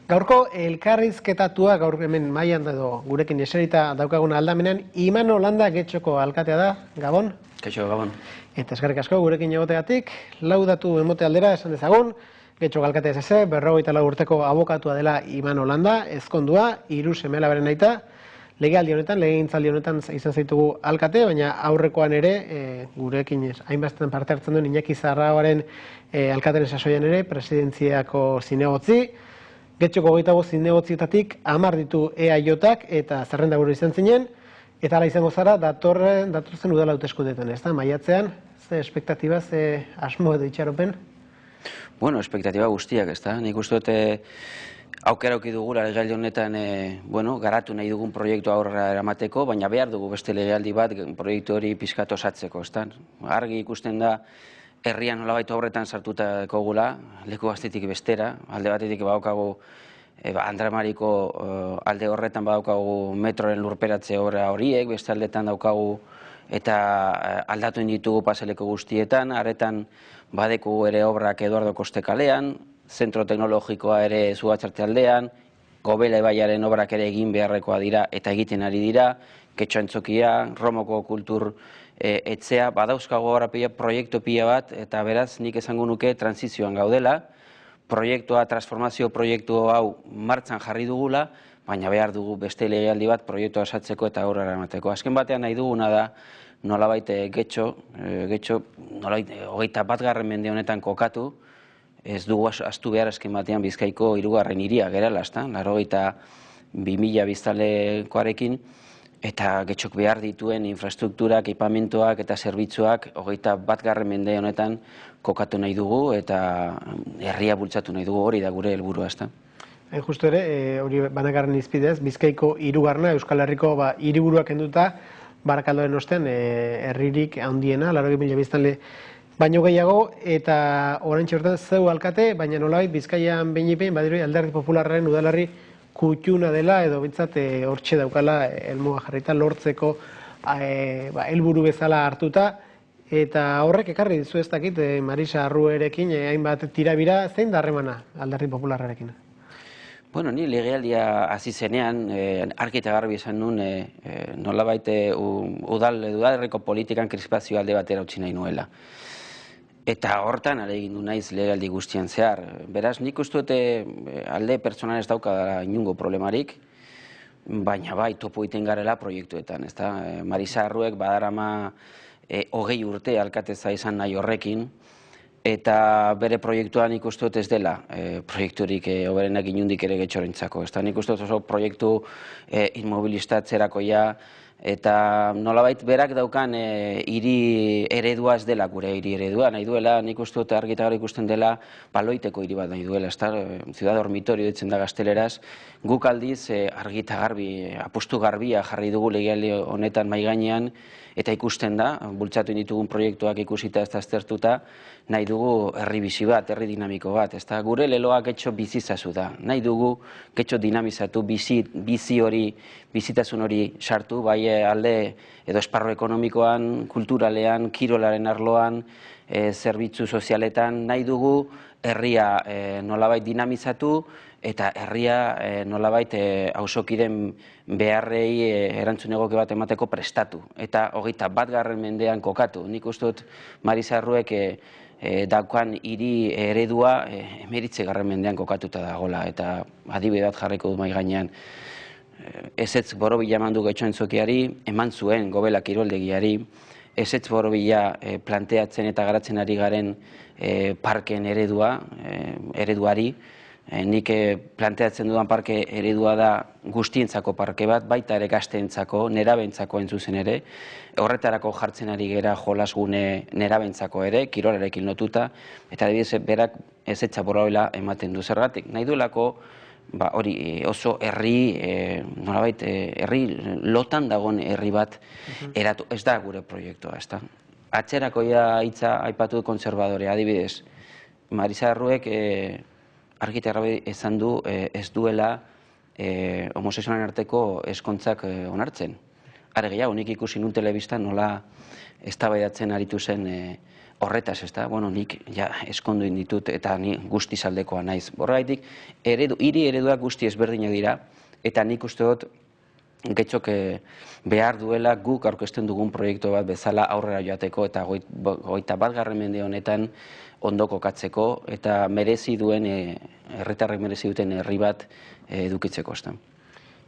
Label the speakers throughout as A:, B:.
A: Gaurko elkarrizketatua gaur hemen mailan edo gurekin eserita daukagun aldamenean Imanol Landa Getxoko alkatea da, Gabon.
B: Kaixo, Gabon.
A: Eta eskerrik asko gurekin egoteagatik, lau datu emote aldera esan dezagun, Getxoko alkatea SS, 54 urteko abokatua dela Imanol Landa, ezkondua, 3 seme-alabaren aita, legegintzaldi honetan izan zaitugu alkate, baina aurrekoan ere gurekin hainbastetan parte hartzen duen Iñaki Zarraoaren alkateren sasoian ere, presidentziako zinegotzi, Getxoko 25 zinegotzietatik 10 ditu EAJak eta zerrenda buru izan zinen, eta hala izango zara datorzen udala hauteskundeetan, ez da? Maiatzean, ze espektatiba, ze asmo edo itxaropen?
B: Bueno, espektatiba guztiak, ez da? Nik uste dute aukera auki dugula legealdi honetan garatu nahi dugun proiektu aurrera eramateko, baina behar dugu beste legealdi bat proiektu hori pixkat osatzeko, ez da? Argi ikusten da herrian nolabait horretan sartutako gula, leku gaztetik bestera, alde batetik badaukagu Andramariko alde horretan badaukagu metroren lurperatze obra horiek, beste aldetan daukagu eta aldatuen ditugu paseleko guztietan, aretan badeku ere obrak Eduardo Koste kalean, zentro teknologikoa ere Zugatxarte aldean, Gobela ibaiaren obrak ere egin beharrekoa dira eta egiten ari dira, Getxo Antzokia, Romoko kultur etzea, badauzkago gara proiektu pila bat, eta beraz nik esango nuke transizioan gaudela, proiektua, transformazio proiektu hau martxan jarri dugula, baina behar dugu beste legealdi bat proiektua osatzeko eta aurrera eramateko. Azken batean nahi duguna da, nolabait Getxo, nolabait 21. mende honetan kokatu, ez dugu astu behar azken batean Bizkaiko 3. hiria gerala, ezta? 82.000 biztanlekoarekin, eta Getxok behar dituen infrastrukturak, ekipamentuak eta zerbitzuak 21. mende honetan kokatu nahi dugu eta herria bultzatu nahi dugu, hori da gure helburua, ezta?
A: Justo ere, hori banagarren izpidez, Bizkaiko 3. Euskal Herriko hiriburuak kenduta, Barakaldoren ostean herririk handiena, 80.000 biztanle baino gehiago, eta oraintxe horretan zeu alkate, baina nolabait Bizkaian behin badirudi Alderdi Popularraren udalerri kutxuna dela, edo bintzat hortxe daukala helmuga jarrita lortzeko helburu bezala hartuta, eta horrek ekarri dizu ez dakit Marisa Arruerekin hainbat tirabira, zein da harremana Alderdi Popularrarekin?
B: Bueno, ni legealdia hasi zenean, argi eta garbi esan nuen, nolabait udalerriko politikan krispazio alde batera utzi nahi nuela. Eta hortan ahalegin du naiz legealdi guztian zehar. Beraz, nik uste dute alde pertsonal ez dauka inungo problemarik, baina bai topo egiten garela proiektuetan. Marisa Arruek badarama 20 urte alkateza izan nahi horrekin, eta bere proiektuan nik uste dut ez dela proiekturik hoberenak inundik ere Getxorentzako. Nik uste dut oso proiektu inmobilistatzerakoia, eta nolabait berak daukan hiri eredua ez dela gure hiri eredua, nahi duela, nik uste dut argi eta garbi ikusten dela Paloiteko hiri bat nahi duela, Ciudad Dormitorio ditzen da gazteleraz, guk aldiz argi eta garbi, apustu garbia jarri dugu legealdi honetan mahai gainean, eta ikusten da, bultzatu ditugun proiektuak ikusita ez da aztertuta, nahi dugu herri bizi bat, herri dinamiko bat, gure leloa Getxo bizizazu da, nahi dugu Getxo dinamizatu, bizi hori, bizitasun hori sartu, bai alde edo esparro ekonomikoan, kulturalean, kirolaren arloan, zerbitzu sozialetan, nahi dugu herria nolabait dinamizatu, eta herria nolabait auzokideen beharrei erantzun egoki bat emateko prestatu. Eta 21. mendean kokatu. Nik uste dut Marisa Arruek daukan hiri eredua 19. mendean kokatuta dagoela, eta adibide bat jarriko du mahai gainean. Ezetz borobila eman du Getxo Antzokiari, eman zuen Gobela kiroldegiari, ezetz borobila planteatzen eta garatzen ari garen parken ereduari. Nik planteatzen dudan parke eredua da guztientzako parke bat, baita ere gazteentzako, nerabentzako entzuzen ere. Horretarako jartzen ari gera jolasgune nerabentzako ere, kirolarekin lotuta, eta adibidez berak ezetza borobila ematen du zergatik. Nahi duelako hori oso herri, nolabait, herri lotan dagoen herri bat eratu, ez da gure proiektua, ez da. Atzerakoia hitza aipatu kontserbadore, adibidez, Marisa Arruek argi eta garbi esan du ez duela homosexualen arteko ezkontzak onartzen. Are gehiago, nik ikusi nun telebistan nola eztabaidatzen aritu zen horretaz, ez da, bueno, nik ja eskondu ditut eta ni guztiz aldekoa naiz. Horregaitik, hiri ereduak guzti ezberdinak dira, eta nik uste dut getxok behar duela guk aurkezten dugun proiektu bat bezala aurrera joateko eta 21. mende honetan ondo kokatzeko eta merezi duen, herritarrek merezi duten herri bat edukitzeko.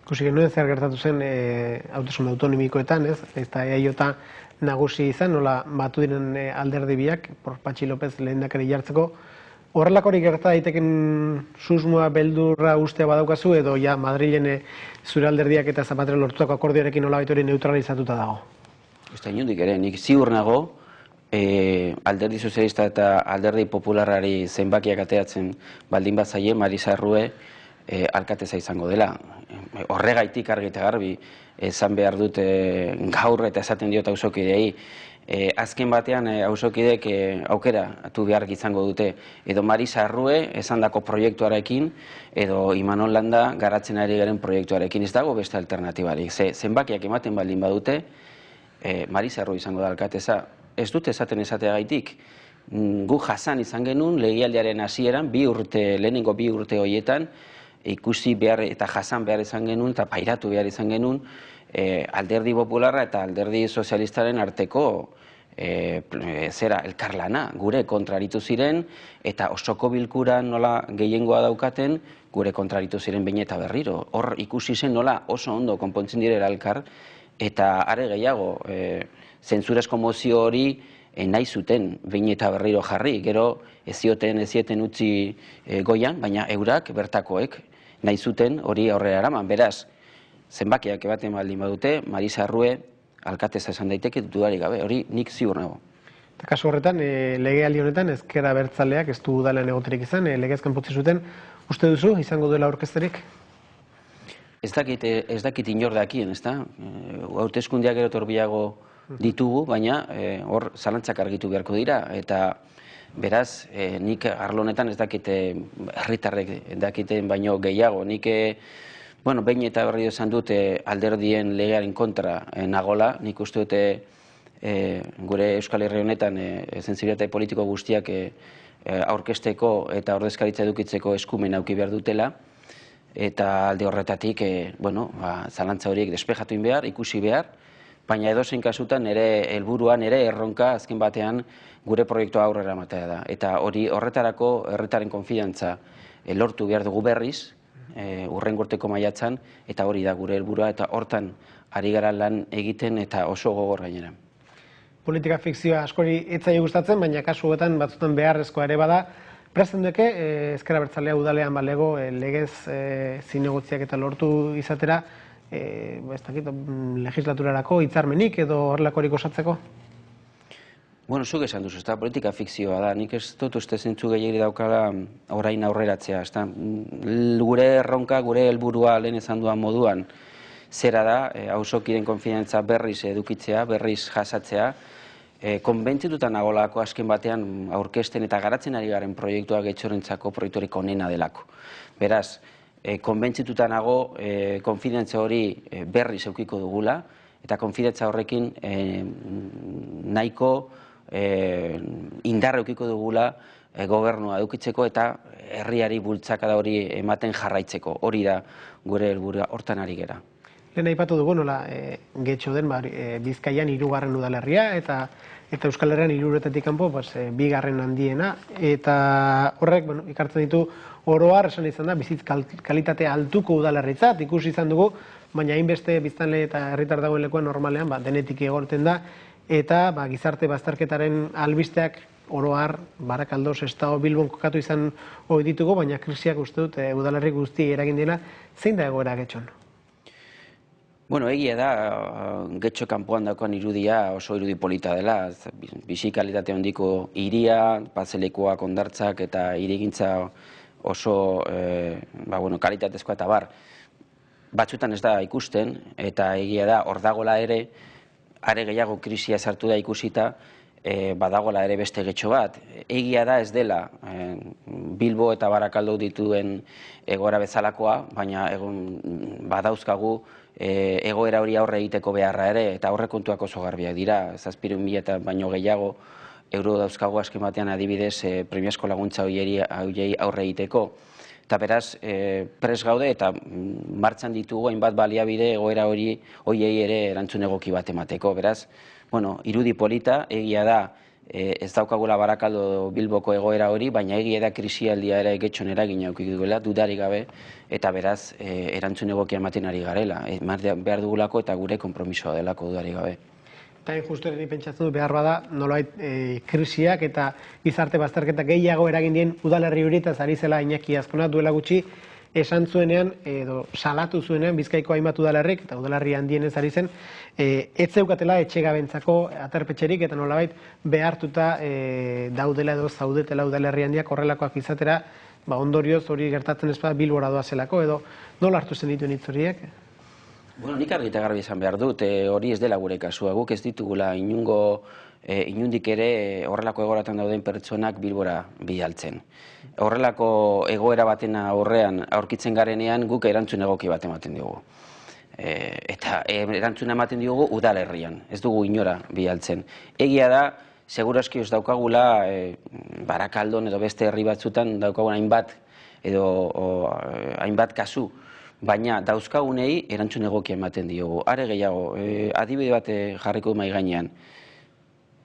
A: Ikusi genuen zer gertatu zen hauteskunde autonomikoetan, ez? Eta EAJ nagusi izan, nola batu diren alderdi biak, Patxi López lehendakari jartzeko. Horrelakorik gerta daiteken susmoa beldurra ustea badaukazu edo ja Madrilen zure alderdiak eta Zapatero lortutako akordioarekin nolabait hori neutralizatuta dago?
B: Ez da inondik ere, nik ziur nago alderdi sozialista eta alderdi popularrari zenbakiak ateratzen baldin bazaie Marisa Errue alkateza izango dela. Horregaitik argi eta garbi esan behar dut gaur eta esaten diot auzokideei. Azken batean auzokideek aukeratu behar izango dute edo Marisa Errue esandako proiektuarekin edo Imanol Landa garatzen ari garen proiektuarekin. Ez dago beste alternatibarik. Zenbakiak ematen baldin badute Marisa Errue izango da alkateza. Ez dut esaten esateagaitik. Gu jasan izan genuen legealdiaren hasieran lehenengo 2 urte horietan ikusi behar eta jasan behar izan genuen eta pairatu behar izan genuen alderdi popularra eta alderdi sozialistaren arteko elkarlana, gure kontraritu ziren eta osoko bilkuran nola gehiengoa daukaten gure kontraritu ziren behin eta berriro. Hor ikusi zen nola oso ondo konpontzen direla elkar eta are gehiago zentzurazko mozio hori nahi zuten behin eta berriro jarri, gero ez zieten utzi goian, baina eurak bertakoek nahi zuten hori aurrera eraman. Beraz, zenbakiak ematen baldin badute, Marisa Errue alkateza esan daiteke dudarik gabe, hori nik ziur nago.
A: Eta kasu horretan, legealdi honetan ezker abertzaleak ez du udalean egoterik izan, legez kanpotze zuten, uste duzu izango duela aurkezterik?
B: Ez dakit inor dakien, ez da? Hauteskundeak gero torbiago ditugu, baina hor zalantzak argitu beharko dira, eta beraz, nik arlo honetan ez dakite herritarrek dakiten baino gehiago, nik behin eta berri esan dute alderdien legearen kontra nagola, nik uste dute gure Euskal Herri honetan sentsibilitate politiko guztiak aurkezteko eta ordezkaritza edukitzeko eskumen auki behar dutela, eta alde horretatik zalantza horiek despejatu behar, ikusi behar, baina edozein kasutan nire helburua, nire erronka azken batean gure proiektua aurrera ematea da. Eta hori horretarako herritarren konfidantza lortu behar dugu berriz, hurrengo urteko maiatzan, eta hori da gure helburua, eta hortan ari gara lan egiten eta oso gogor gainera.
A: Politika fikzioa askori ez zaio gustatzen, baina kasu honetan batzutan beharrezkoa ere bada. Prestatzen duke, ezker abertzalea udalean balego legez zinegotziak eta lortu izatera, legislaturarako hitzarmenik edo horrelakorik osatzeko?
B: Bueno, zuk esan duzu, politika fikzioa da. Nik ez dut uste zentzu gehiagiri daukala orain aurreratzea. Gure erronka, gure helburua lehen esan duan moduan, zera da, auzokiren konfidantza berriz edukitzea, berriz jasatzea, konbentzituta nagolako azken batean aurkezten eta garatzen ari garen proiektua Getxorentzako proiekturik onena delako. Beraz, konbentzituta nago konfidantza hori berriz eukiko dugula, eta konfidantza horrekin nahiko indarra eukiko dugula gobernua edukitzeko eta herriari bultzakada hori ematen jarraitzeko. Hori da gure helburua, hortan ari gera.
A: Lehen aipatu dugu nola Getxo den Bizkaian 3. udalerria eta Euskal Herrian 3 kanpo 2. handiena, eta horrek ikartzen ditu oroar esan izan da bizitz kalitatea altuko udalerritzat ikusi izan dugu, baina hainbeste biztanle eta herritar dagoen lekuan normalean denetik egorten da, eta gizarte bazterketaren albisteak oroar Barakaldo, Sestao, Bilbon kokatu izan ohi ditugu, baina krisiak uste dut udalerri guzti eragin dela. Zein da egoera Getxon?
B: Bueno, egia da, Getxo kanpoan daukan irudia oso irudi polita dela, bizi kalitate handiko hiria, paselekuak, hondartzak eta hirigintza oso kalitatezkoa eta bar. Batzutan ez da ikusten, eta egia da, hor dagoela ere, are gehiago krisia sartu da ikusita, badagoela ere beste Getxo bat. Egia da ez dela Bilbo eta Barakaldo dituen egoera bezalakoa, baina badauzkagu egoera hori aurre egiteko beharra ere, eta aurrekontuak oso garbiak dira, 700.000 eta baino gehiago euro dauzkagu azken batean adibidez premiazko laguntza horiei aurre egiteko. Eta beraz, pres gaude eta martxan ditugu hainbat baliabide egoera horiei ere erantzun egoki bat emateko. Beraz, irudi polita, egia da, ez daukagula Barakaldo Bilboko egoera hori, baina egia da krisialdia ere getxon eragin eduki duela, dudarik gabe, eta beraz, erantzun egokia ematen ari garela. Behar dugulako eta gure konpromisoa delako dudarik gabe.
A: Eta justu ere pentsatzen du behar bada, nolabait krisiak eta gizarte bazterketa gehiago eragin dien udalerri horietaz ari zela Iñaki Azkona duela gutxi esan zuenean edo salatu zuenean Bizkaiko hainbat udalerrik eta udalerri handienez ari zen ez zeukatela etxegabentzako aterpetxerik eta nolabait behartuta daudela edo zaudetela udalerri handiak horrelakoak izatera ondorioz hori gertatzen ez bada Bilbora doazelako edo nola hartu zen dituen hitz horiek?
B: Nik argi eta garbi esan behar dut, hori ez dela gure kasua, guk ez ditugula inundik ere horrelako egoeratan dauden pertsonak Bilbora bidaltzen. Horrelako egoera baten aurrean aurkitzen garenean guk erantzun egoki bat ematen diogu. Eta erantzuna ematen diogu udalerrian, ez dugu inora bidaltzen. Egia da, segurazki ez daukagula Barakaldon edo beste herri batzutan daukaguna hainbat kasu, baina dauzkagunei erantzun egokia ematen diogu. Are gehiago, adibide bat jarriko mahai gainean.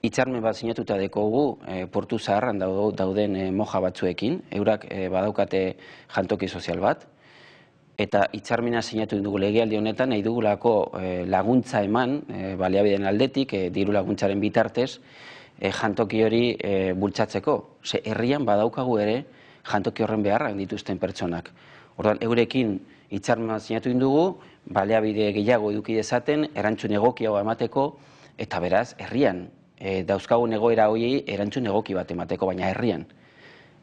B: Hitzarmen bat sinatuta dekogu Portu Zaharran dauden moja batzuekin, eurak badaukate jantoki sozial bat, eta hitzarmena sinatu dugu legealdi honetan, nahi dugulako laguntza eman, baliabideen aldetik, diru laguntzaren bitartez, jantoki hori bultzatzeko. Herrian badaukagu ere jantoki horren beharrak dituzten pertsonak. Orduan, eurekin hitzarmena sinatu dugu, baliabide gehiago eduki dezaten, erantzun egokia emateko, eta beraz, herrian, dauzkagun egoera horiei erantzun egoki bat emateko, baina herrian.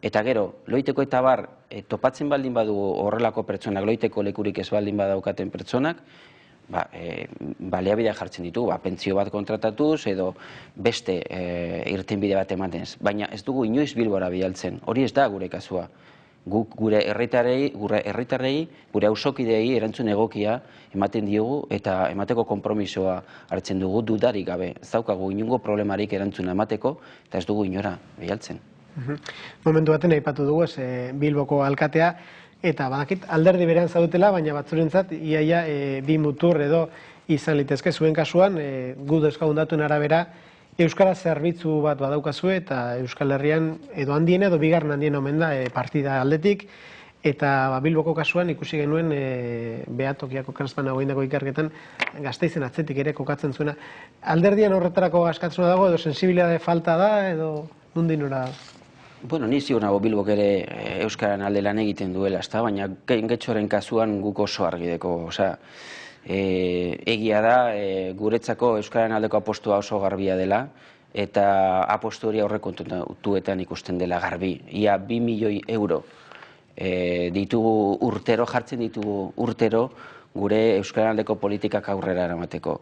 B: Eta gero, Loiteko eta bar, topatzen baldin badu horrelako pertsonak, Loiteko lekurik ez baldin badaukaten pertsonak, baliabidea jartzen ditugu, pentsio bat kontratatuz edo beste irtenbide bat ematez. Baina ez dugu inoiz Bilbora bidaltzen, hori ez da gure kasua. Guk gure herritarrei, gure auzokideei erantzun egokia ematen diogu eta emateko konpromisoa hartzen dugu dudarik gabe. Ez daukagu inongo problemarik erantzuna emateko eta ez dugu inora bidaltzen.
A: Momentu baten aipatu dugu Bilboko alkatea eta badakit alderdi berean zaudetela, baina batzurentzat iaia bi mutur edo izan litezke zuen kasuan, gu dauzkagun datuen arabera Euskara zerbitzu bat badaukazue eta Euskal Herrian edo handien edo bigarren handien omen da partida aldetik eta Bilboko kasuan ikusi genuen Behatokiako Kranzpana goindako ikerketan Gasteizen atzetik ere kokatzen zuena. Alderdian horretarako askatzuna dago edo sensibilitate falta da edo nondik nora?
B: Ni ziur nago Bilbok ere Euskararen alde lan egiten duela, baina Getxoren kasuan guk oso argi deko. Egia da, guretzako Euskararen aldeko apostua oso garbia dela, eta apostu hori aurrekontuetan ikusten dela garbi. Ia 2 milioi euro ditugu urtero, jartzen ditugu urtero, gure Euskararen aldeko politikak aurrera eramateko.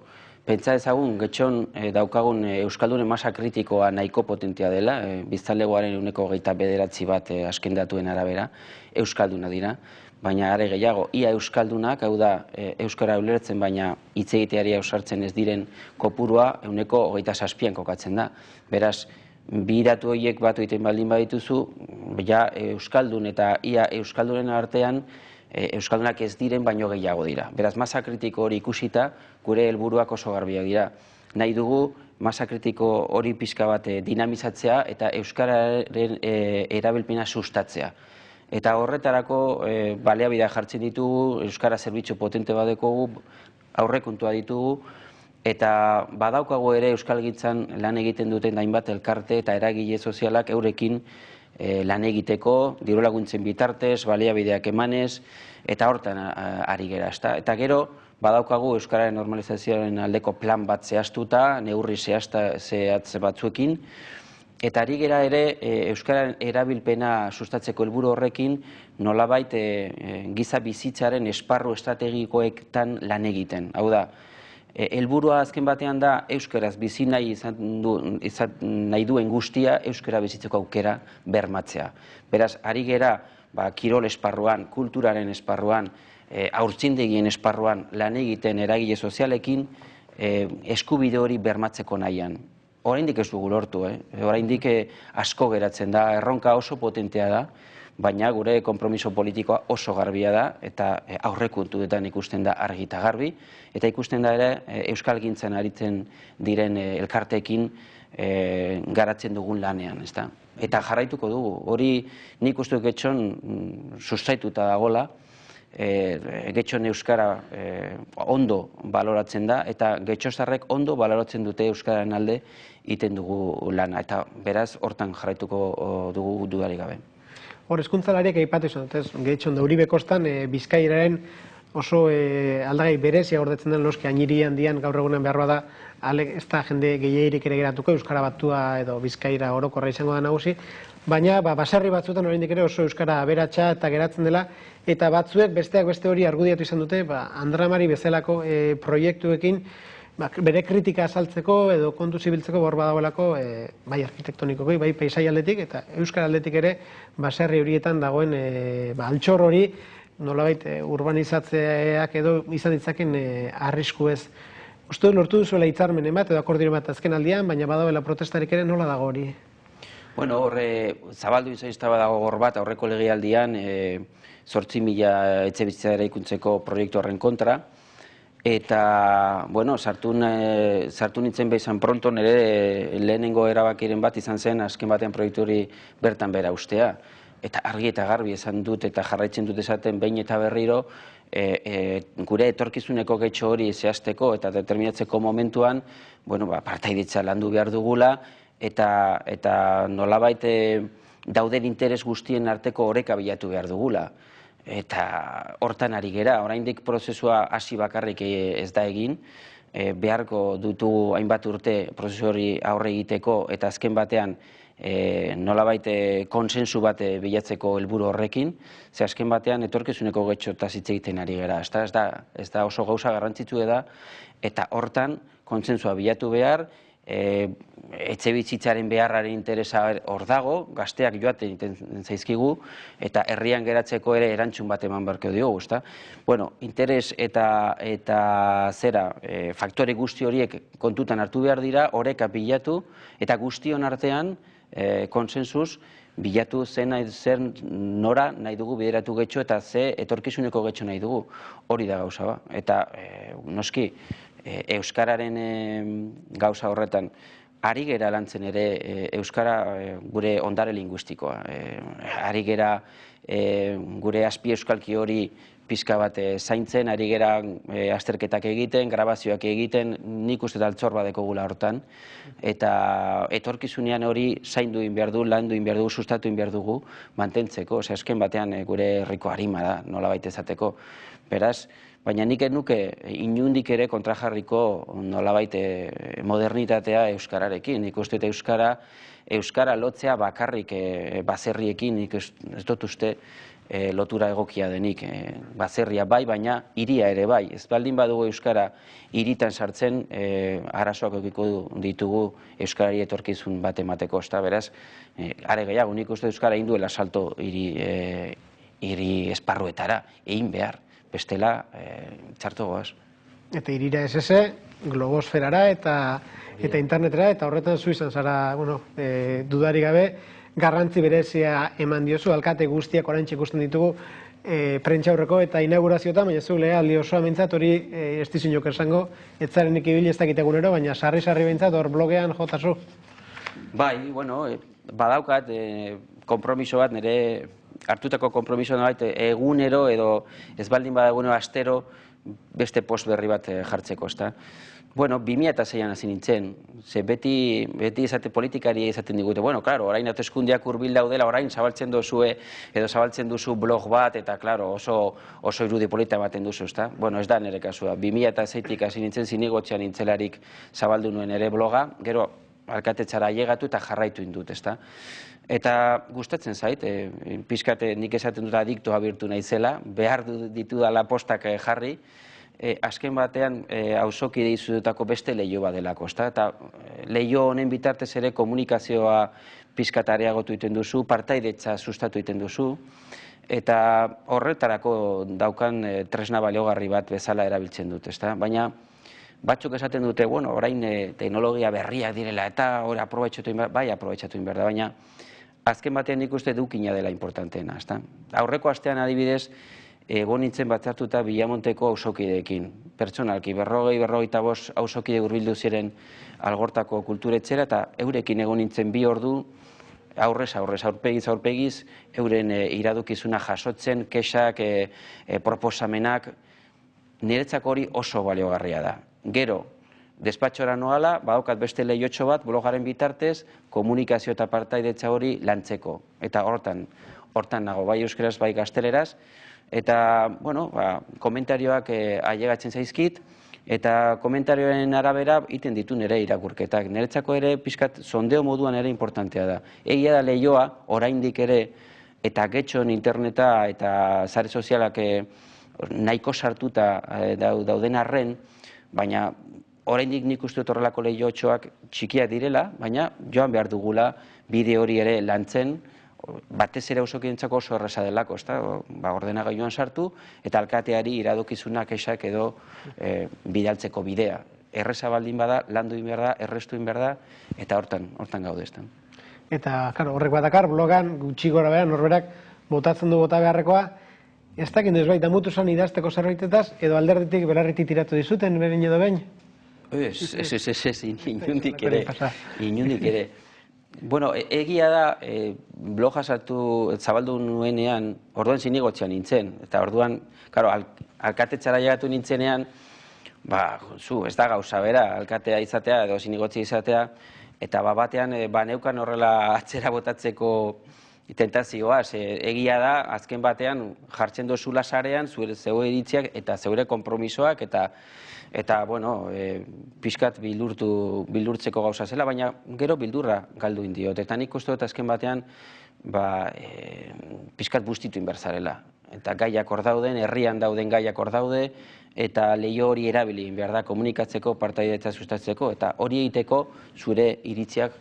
B: Pentsa ezagun, Getxon daukagun Euskaldunen masa kritikoa nahiko potentea dela, biztanlegoaren 29% bat azken datuen arabera, Euskalduna dira, baina are gehiago, ia Euskaldunak, hau da, Euskara ulertzen, baina hitz egiteari ausartzen ez diren kopurua 27%an kokatzen da. Beraz, bi datu horiek batu egiten baldin badituzu, Euskaldun eta ia Euskaldunen artean, Euskaldunak ez diren baino gehiago dira. Beraz, masa kritiko hori ikusita, gure helburuak oso garbiak dira. Nahi dugu, masa kritiko hori pixka bat dinamizatzea eta Euskararen erabilpena sustatzea. Eta horretarako baliabidea jartzen ditugu, Euskara zerbitzu potente bat dekogu, aurrekontua ditugu, eta badaukagu ere Euskalgintzan lan egiten duten hainbat elkarte eta eragile sozialak eurekin lan egiteko, dirulaguntzen bitartez, baliabideak emanez, eta hortan ari gera. Eta gero, badaukagu Euskararen normalizazioaren aldeko plan bat zehaztuta, neurri zehatz batzuekin, eta ari gera ere Euskararen erabilpena sustatzeko helburu horrekin nolabait giza bizitzaren esparru estrategikoetan lan egiten. Hau da, helburua azken batean da euskaraz bizi nahi duen guztia euskara bizitzeko aukera bermatzea. Beraz, ari gera kirol esparruan, kulturaren esparruan, haurtzindegien esparruan lan egiten eragile sozialekin eskubide hori bermatzeko nahian. oraindik ez dugu lortu, oraindik asko geratzen da, erronka oso potentea da, baina gure konpromiso politikoa oso garbia da, eta aurrekontuetan ikusten da argi eta garbi, eta ikusten da ere euskalgintzan aritzen diren elkarteekin garatzen dugun lanean, ezta? Eta jarraituko dugu, hori nik uste dut Getxon sustraituta dagoela, Getxon euskara ondo baloratzen da, eta getxostarrek ondo baloratzen dute euskararen alde egiten dugu lana, eta beraz hortan jarraituko dugu dudarik gabe.
A: Hor, hezkuntzalariak aipatu izan, Getxon da Uribe kostan Bizkaieraren oso aldagai berezia gordetzen den noski Añiri handian gaur egunen behar bada, ez da jende gehiagirik ere geratuko, euskara batua edo Bizkaira orokorra izango da nagusi, baina baserri batzuetan oraindik ere oso euskara aberatsa eta geratzen dela, eta batzuek besteak beste hori argudiatu izan dute, Andramari bezalako proiektuekin bere kritika azaltzeko edo kontu zibiltzeko hor badagoelako bai arkitektonikoko, bai paisai aldetik eta euskara aldetik ere baserri horietan dagoen altxor hori nolabait urbanizatzeak edo izan ditzaken arrisku ez. Uste lortu duzuela hitzarmen bat edo akordio bat azken aldian, baina badagoela protestarik ere nola dago hori?
B: Bueno, horre zabaldu izan dago hor bat aurreko legealdian 8.000 etxebizitza eraikuntzeko proiektu horren kontra, eta, bueno, sartu nintzen behizan pronto nire lehenengo erabakiren bat izan zen azken batean proiektu hori bertan bera ustea. Eta argi eta garbi esan dut eta jarraitzen dut esaten behin eta berriro gure etorkizuneko Getxo hori zehazteko eta determinatzeko momentuan partaidetza landu behar dugula eta nolabait dauden interes guztien arteko oreka bilatu behar dugula. Eta hortan ari gera, oraindik prozesua hasi bakarrik ez da egin, beharko dutu hainbat urte prozesu hori aurre egiteko eta azken batean nolabait konsensu bat bilatzeko helburu horrekin, ze azken batean etorkizuneko Getxotaz hitz egiten ari gara, ez da oso gauza garrantzitsua da, eta hortan konsensua bilatu behar, etxebizitzaren beharraren interesa hor dago, gazteak joaten egiten zaizkigu, eta herrian geratzeko ere erantzun bat eman beharko diogu, ezta? Bueno, interes eta zera, faktore guzti horiek kontutan hartu behar dira, oreka bilatu, eta guztion artean konsensuz bilatu zer nora nahi dugu bideratu Getxo eta ze etorkizuneko Getxo nahi dugu, hori da gauza ba. Eta noski, euskararen gauza horretan, ari gera lantzen ere euskara gure ondare linguistikoa. Ari gera gure azpi euskalki hori pizka bat zaintzen, ari gera azterketak egiten, grabazioak egiten, nik uste altxor badekogula hortan. Eta etorkizunean hori zaindu behar du, landu behar dugu, sustatu behar dugu mantentzeko. Azken batean gure herriko harima da, nolabait esateko. Beraz, baina nik nuke inundik ere kontrajarriko nolabait modernitatea euskararekin. Nik uste euskara lotzea bakarrik baserriekin, nik ez dut uste lotura egokia denik. Baserria bai, baina hiria ere bai. Ez baldin badugu euskara hiritan sartzen, arazoak edukiko ditugu euskarari etorkizun bat emateko. Beraz, are gehiago, nik uste euskara induela salto hiri esparruetara, egin behar. Bestela, txarto goaz.
A: Eta hirira ez globosferara eta internetera, eta horretan zu izan zara, dudarik gabe, garrantzi berezia eman diozu, alkate guztiak oraintxe ikusten ditugu prentxaurreko eta inaugurazioetan, baina zu lehealdi osoa behintzat hori ez dizinok esango, ez zarenik ibili ez dakit egunero, baina sarri behintzat hor blogean jotazu.
B: Bai, badaukat konpromiso bat nire hartutako konpromiso nolait egunero edo ez baldin bada egunero astero beste post berri bat jartzeko, ezta. 2006an hasi nintzen, ze beti esate politikari esaten digute, orain hauteskundeak hurbil daudela, orain zabaltzen duzu blog bat, eta oso irudi polita ematen duzu, ezta. Ez da nire kasua, 2006tik hasi nintzen zinegotxean nintzelarik zabaldu nuen ere bloga, gero alkatetzara ailegatu eta jarraitu indut, ezta. Eta gustatzen zait, pixkate nik esaten dut adiktoa bihurtu naizela, behar ditudala postak jarri, azken batean auzokide izudetako beste lehio badelako, eta lehio honen bitartez ere komunikazioa pixkat areagotu egiten duzu, partaidetza sustatu egiten duzu, eta horretarako daukan tresna baliogarri bat bezala erabiltzen dut, baina batzuk esaten dute, bueno, orain teknologia berriak direla eta hori aprobetxatu inber, bai aprobetxatu inber da, baina azken batean nik uste dukina dela importanteena, ezta? Aurreko astean adibidez, egon nintzen batzartuta Bilamonteko auzokideekin. Pertsonalki, 40-45 auzokide hurbildu ziren Algortako kulturetxera eta eurekin egon nintzen 2 ordu, aurrez, aurpegiz, euren iradukizuna jasotzen, kexak, proposamenak, niretzako hori oso baliogarria da. Gero, despatxora noala, badaukat beste lehiotxo bat, blogaren bitartez, komunikazio eta partaidetza hori lantzeko. Eta hortan nago, bai euskeraz, bai gazteleraz, eta, bueno, komentarioak ailegatzen zaizkit, eta komentarioen arabera iten ditu nire irakurketak. Niretzako ere, pixkat, sondeo moduan ere importantea da. Egia da lehioa, oraindik ere, eta getxon interneta eta sare sozialak nahiko sartuta dauden arren, baina oraindik nik uste dut horrelako lehiotxoak txikiak direla, baina joan behar dugula bide hori ere lantzen, batez ere auzokidentzako oso erraza delako, ordenagailuan sartu, eta alkateari iradokizuna kexak edo bidaltzeko bidea. Erreza baldin bada, landu egin behar da, errestu egin behar da, eta hortan gaude ezten.
A: Eta, horrek badakar, blogan, gutxi gora behar, norberak botatzen du bota beharrekoa, ez dakit noizbait damutu zan idazteko zerbaitetaz, edo alderditik belarritik tiratu dizuten, behin edo behin?
B: Ez, inundik ere. Bueno, egia da, bloga zabaldu nuenean, orduan zinigotzean nintzen, eta orduan, alkatetxara llegatu nintzenean, ez da gauza bera, alkatea izatea edo zinigotzi izatea, eta batean, neukan horrela atzera botatzeko tentazioa, egia da, azken batean jartzen dozula sarean, zeure iritziak eta zeure konpromisoak, eta, bueno, pixkat bildurtzeko gauza zela, baina gero bildurra galdu indiot. Eta nik uste dut azken batean, pixkat bustitu inberzarela. Eta gaiak hor dauden, herrian dauden gaiak hor daude, eta lehio hori erabili behar da komunikatzeko, partaidetza sustatzeko, eta hori egiteko zure iritziak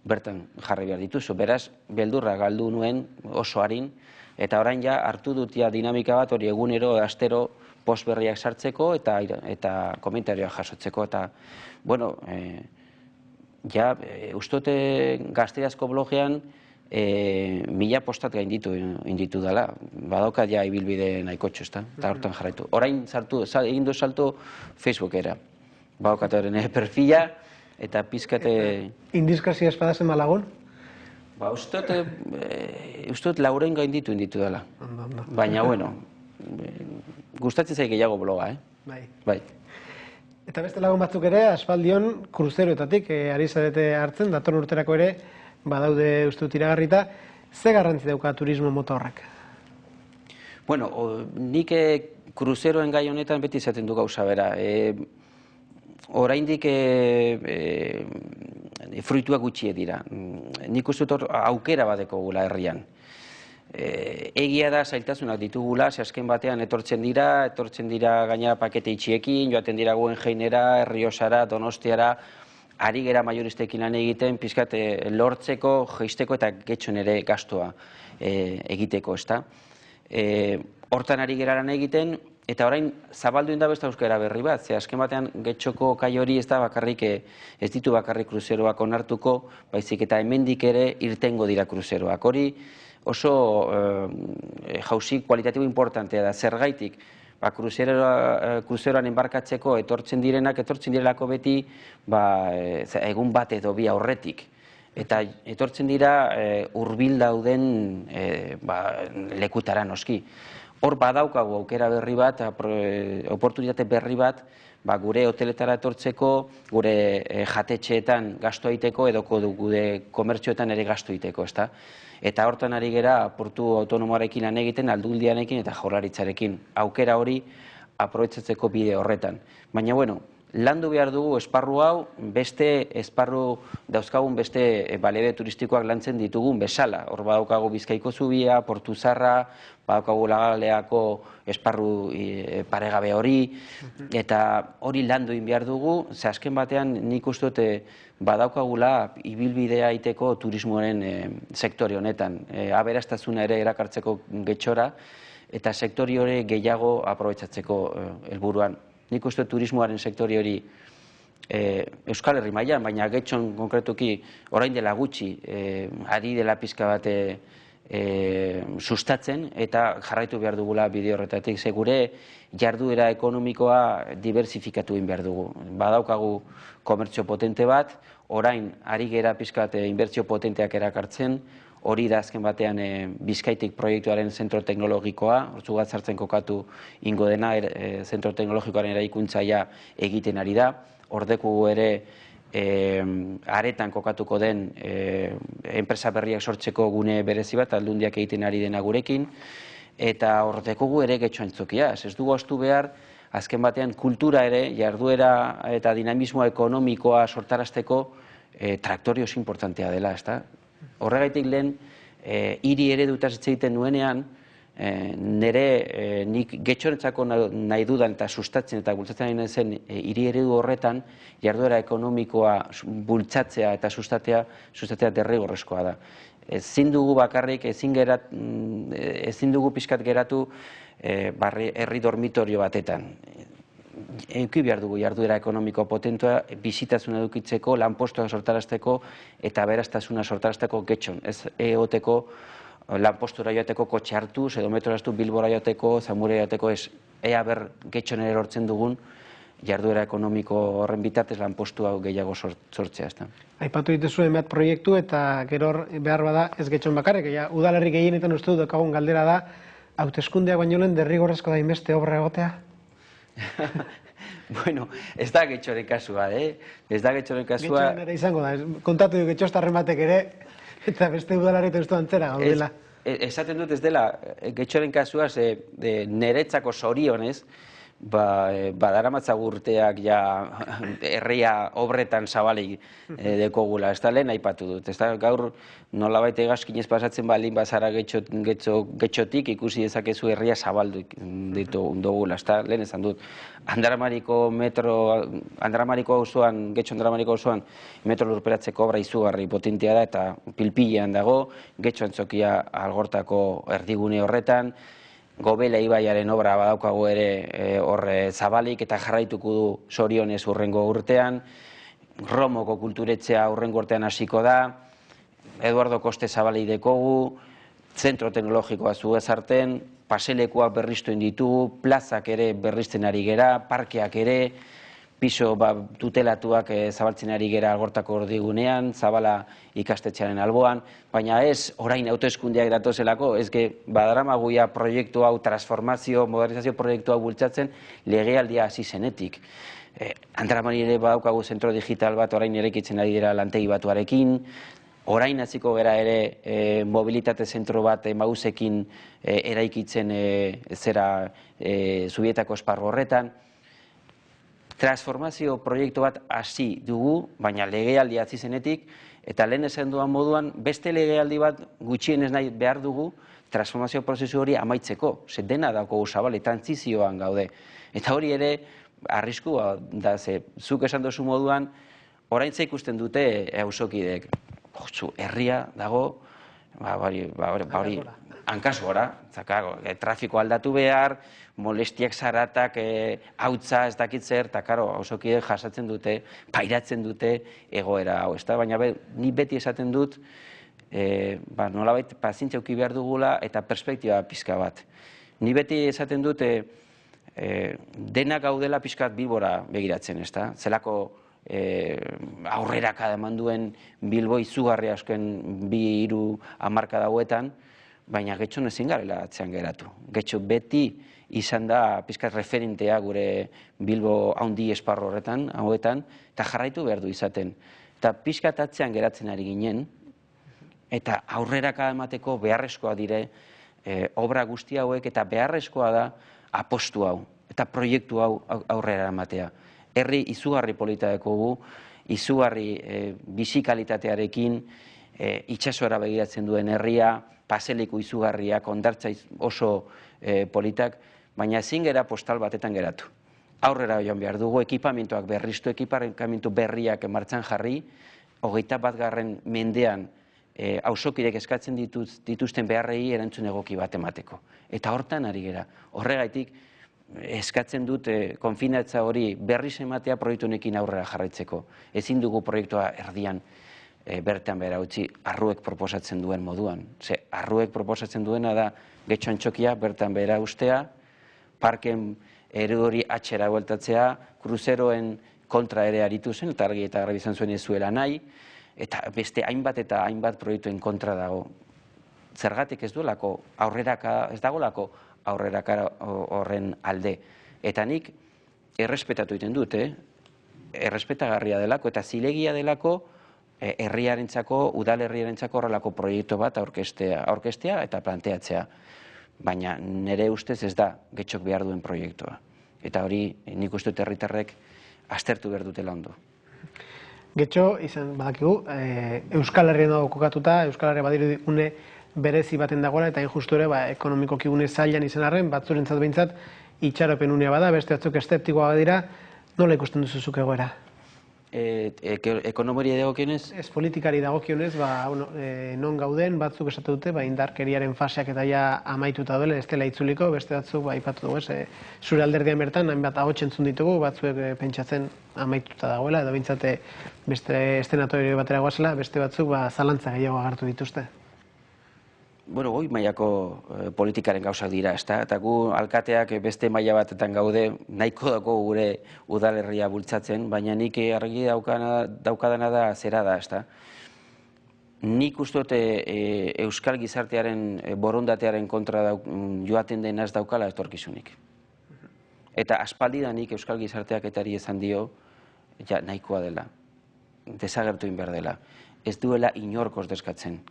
B: bertan jarri behar dituzu. Beraz, beldurra galdu nuen oso harin, eta orain ja hartu dut dinamika bat hori egunero, astero, post berriak sartzeko eta komentarioak jasotzeko. Eta, bueno, ustote gazterazko blogean 1000 postat gainditu inditu dela. Badaukat ja ibilbide nahikotxo, eta hortan jarraitu. Orain egin du salto Facebookera. Badaukat horren perfila, eta pizkate...
A: Indiskrazio espadazen malagun?
B: Ustot lauren gainditu inditu dela. Baina, bueno, gustatzen zaik gehiago bloga, Bai.
A: Eta beste lagun batzuk ere, aspaldion kruzeroetatik ari zarete hartzen, datorren urterako ere, badaude uste dut iragarrita, ze garrantzi dauka turismo mota horrek?
B: Bueno, nik kruzeroen gai honetan beti izaten du gauza bera. Oraindik fruituak gutxie dira. Nik uste dut aukera badeko gula herrian. Egia da zailtasunak ditugula, azken batean etortzen dira gaina pakete itxiekin, joaten dira Guggenheimera, Erriosara, Donostiara, ari gera majoristekin lan egiten, pizkat lortzeko, jeisteko eta getxon ere gastoa egiteko, ezta. Hortan ari gera lan egiten, eta orain zabaldu inda beste euskara berri bat, ze azken batean getxoko kai hori ez da bakarrik, ez ditu bakarrik kruzeroak onartuko, baizik eta hemendik ere irtengo dira kruzeroak. Hori oso jauzi kualitatibo importantea da, zergaitik, kruzeroan enbarkatzeko etortzen direlako beti egun bat edo bi aurretik. Eta etortzen dira hurbil dauden lekutara noski. Hor badaukagu aukera berri bat, oportunitate berri bat, gure hoteletara etortzeko, gure jatetxeetan gasto egiteko edo gure komertzioetan ere gasto egiteko, ezta? Eta hortan ari gera portu autonomoarekin lan egiten, Aldundiarekin eta Jaurlaritzarekin. Aukera hori aprobetxatzeko bide horretan. Baina, bueno, landu behar dugu esparru hau, beste esparru dauzkagun beste balede turistikoak lantzen ditugun bezala. Hor badaukagu Bizkaiko zubia, Portu Zarra, badaukagu Lagaleako esparru paregabe hori, eta hori landu egin behar dugu, ze azken batean nik uste dute badaukagula ibilbidea iteko turismoaren sektore honetan. Aberastasuna ere erakartzeko getxora, eta sektori hori gehiago aprobetxatzeko helburuan. nik uste turismoaren sektore hori Euskal Herri mailan, baina Getxon konkretuki orain dela gutxi ari dela pixka bat sustatzen eta jarraitu behar dugula bide horretatik. Ze gure jarduera ekonomikoa diversifikatu egin behar dugu. Badaukagu komertzio potente bat, orain ari gera pixka bat inbertsio potenteak erakartzen, hori da azken batean Bizkaitik proiektuaren zentro teknologikoa, Hortzugat sartzen kokatu ingo dena, zentro teknologikoaren eraikuntzaia egiten ari da. Ordekugu ere aretan kokatuko den enpresa berriak sortzeko gune berezi bat, Aldundiak egiten ari dena gurekin, eta ordekugu ere Getxo antzokia. Ez dugu ahaztu behar, azken batean kultura ere, jarduera eta dinamismoa ekonomikoa sortarazteko traktorio oso importantea dela, ezta? Horregaitik lehen, hiri eredutaz hitz egiten nuenean, nik Getxorentzako nahi dudan eta sustatzen eta bultzatzen nahi zen hiri eredu horretan jarduera ekonomikoa bultzatzea eta sustatzea derrigorrezkoa da. Ezin dugu bakarrik, ezin dugu pixkat geratu herri dormitorio batetan. Eduki behar dugu jarduera ekonomiko potentua, bizitasuna edukitzeko, lanpostuak sortarazteko eta aberastasuna sortarazteko Getxon. Ez egoteko lanpostura joateko kotxe hartuz, edo metro hartuz Bilbora joateko, Zamora joateko, ez ea ber Getxon ere lortzen dugun jarduera ekonomiko horren bitartez lanpostu hau gehiago sortzea.
A: Aipatu dituzu emat proiektu eta gero behar bada ez Getxon bakarrik, udalerri gehienetan uste dut daukagun galdera da, hauteskundeak baino lehen derrigorrezko da inbeste obra egotea?
B: Bueno, ez da Getxoren kasua, Ez da Getxoren kasua.
A: Getxoren ere izango da, kontatu du Getxostarren batek ere, eta beste udalarri eta antzera gaudela.
B: Esaten dut ez dela, Getxoren kasua, niretzako zorionez, badaramatzagu urteak ja herria obretan zabalik dekogula, ez da lehen aipatu dut. Ez da gaur nolabait egazkinez pasatzen baldin bazara Getxotik ikusi dezakezu herria zabaldu dugula, ez da lehen esan dut. Andramariko auzoan, Getxo Andramariko auzoan metro lurperatzeko obra izugarri potentea da eta pilpilean dago, Getxo antzokia Algortako erdigune horretan, Gobela ibaiaren obra badaukagu ere horre zabalik eta jarraituko du zorionez hurrengo urtean, Romoko kulturetzea hurrengo urtean hasiko da, Eduardo Koste Zabali dekogu, zentro teknologikoa zuezarten, paselekuak berriztu ditugu, plazak ere berrizten ari gera, parkeak ere, piso tutelatuak zabaltzen ari gera Algortako erdigunean, Zabala ikastetxearen alboan, baina ez orain hauteskundeak datozelako, ez badaramaguia proiektu hau, transformazio, modernizazio proiektu hau bultzatzen, legealdia hasi zenetik. Andramari ere badaukagu zentro digital bat orain eraikitzen ari dira lantegi batuarekin, orain hasiko gara ere mobilitate zentro bat mausekin eraikitzen Zubietako esparru horretan. Transformazio proiektu bat hasi dugu, baina legealdi hasi zenetik, eta lehen esan duan moduan, beste legealdi bat gutxienez nahi behar dugu transformazio prozesu hori amaitzeko. Dena daukagu zabale, trantzizioan gaude. Eta hori ere, arriskua da, zuk esan duzu moduan, orain ikusten dute auzokideek. Herria dago, hori, hankaz gora, trafiko aldatu behar, molestiak zaratak, hautza ez dakit zer, eta auzokideek jasatzen dute, pairatzen dute egoera hau, baina ni beti esaten dut, nolabait pazientzia eduki behar dugula eta perspektiba pixka bat. Ni beti esaten dut, dena gaudela pixkat Bilbora begiratzen, zelako aurreraka eman duen Bilbo izugarri askoen 2-3 hamarkada hauetan, baina Getxon ezin garela atzean geratu. Getxo beti izan da pixkat referentea gure Bilbo handi esparru horretan, hauetan, eta jarraitu behar du izaten. Eta pixkat atzean geratzen ari ginen, eta aurreraka emateko beharrezkoa dire obra guzti hauek, eta beharrezkoa da apostu hau, eta proiektu hau aurrera ematea. Herri izugarri polita dekogu, izugarri bizikalitatearekin, itsasoara begiratzen duen herria, paseleku izugarriak, hondartza oso politak, baina ezin gera postal batetan geratu. Aurrera joan behar dugu, ekipamentuak berriztu, ekipamentu berriak martxan jarri, 21. mendean auzokidek eskatzen dituzten beharrei erantzun egoki bat emateko. Eta hortan ari gera. Horregaitik, eskatzen dut konfinatza hori berriz ematea proiektu honekin aurrera jarraitzeko. Ezin dugu proiektua erdian bertan behera utzi Arruek proposatzen duen moduan. Ze, Arruek proposatzen duena da Getxo Antxokia bertan behera ustea, parken eredu hori atxera bueltatzea, kruzeroen kontra ere aritu zen, eta argi eta garbi izan zuen ez zuela nahi, eta beste hainbat eta hainbat proiektuen kontra dago. Zergatik ez duelako aurreraka, ez dagolako aurreraka horren alde. Eta nik errespetatu egiten dut, errespetagarria delako eta zilegia delako herriarentzako, udalerriarentzako horrelako proiektu bat aurkeztea eta planteatzea. Baina nire ustez ez da Getxok behar duen proiektua. Eta hori nik uste dut herritarrek aztertu behar dutela ondo.
A: Getxo, izan badakigu, Euskal Herrian dago kokatuta, Euskal Herria badirudi une berezi baten dagoela, eta injustu ere, ekonomikoki une zailan izan arren, batzurentzat behintzat, itxaropen unea bada, beste batzuk eszeptikoa dira, nola ikusten duzuzuk egoera?
B: Ekonomori dagokionez?
A: Ez politikari dagokionez, non gauden, batzuk esatu dute, indarkeriaren faseak eta ja amaituta duela, ez dela itzuliko, beste batzuk aipatu dugu, zure alderdian bertan, hainbat ahots entzun ditugu, batzuek pentsatzen amaituta dagoela, edo bintzate beste estenatorio batera goazela, beste batzuk zalantza gehiago agartu dituzte.
B: Bueno, goi mailako politikaren gauzak dira, ezta? Eta gu alkateak beste maila batetan gaude, nahiko dago gure udalerria bultzatzen, baina nik argi daukadana da zera da, ezta? Nik uste dut euskal gizartearen borondatearen kontra joaten denaz daukala etorkizunik. Eta aspaldidanik euskal gizarteak etari esan dio, ja, nahikoa dela, desagertu behar dela. Ez duela inorkoz deskatzen.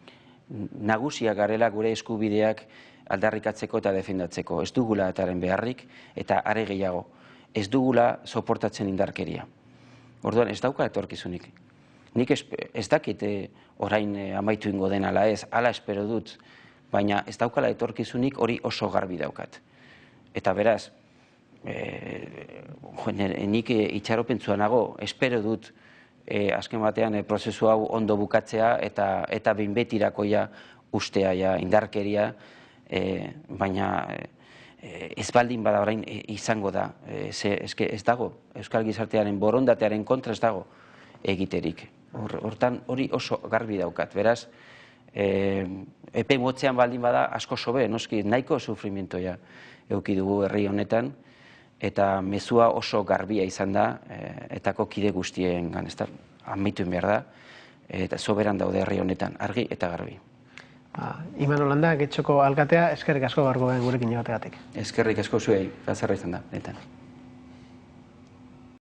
B: Nagusiak garela gure eskubideak aldarrikatzeko eta defendatzeko. Ez dugula etaren beharrik eta are gehiago. Ez dugula soportatzen indarkeria. Orduan ez dauka etorkizunik. Nik ez dakit orain amaitu ingo den ala ez, ala espero dut, baina ez daukala etorkizunik hori oso garbi daukat. Eta beraz, nik itxaropentsua nago, espero dut azken batean prozesu hau ondo bukatzea eta behin betirakoia ustea indarkeria, baina ez baldin bada orain izango da. Ez dago, euskal gizartearen borondatearen kontra ez dago egiterik. Hortan hori oso garbi daukat. Beraz, epe motzean baldin bada asko sobe, noski nahiko sufrimentoia eduki dugu herri honetan, eta mezua oso garbia izan da, etako kide guztien ganezta, amituen behar da, eta soberan daude herri honetan, argi eta garbi.
A: Imanol Landa, Getxoko alkatea, eskerrik asko gaurko gurekin egoteagatik.
B: Eskerrik asko zuei, plazerra izan da, netan.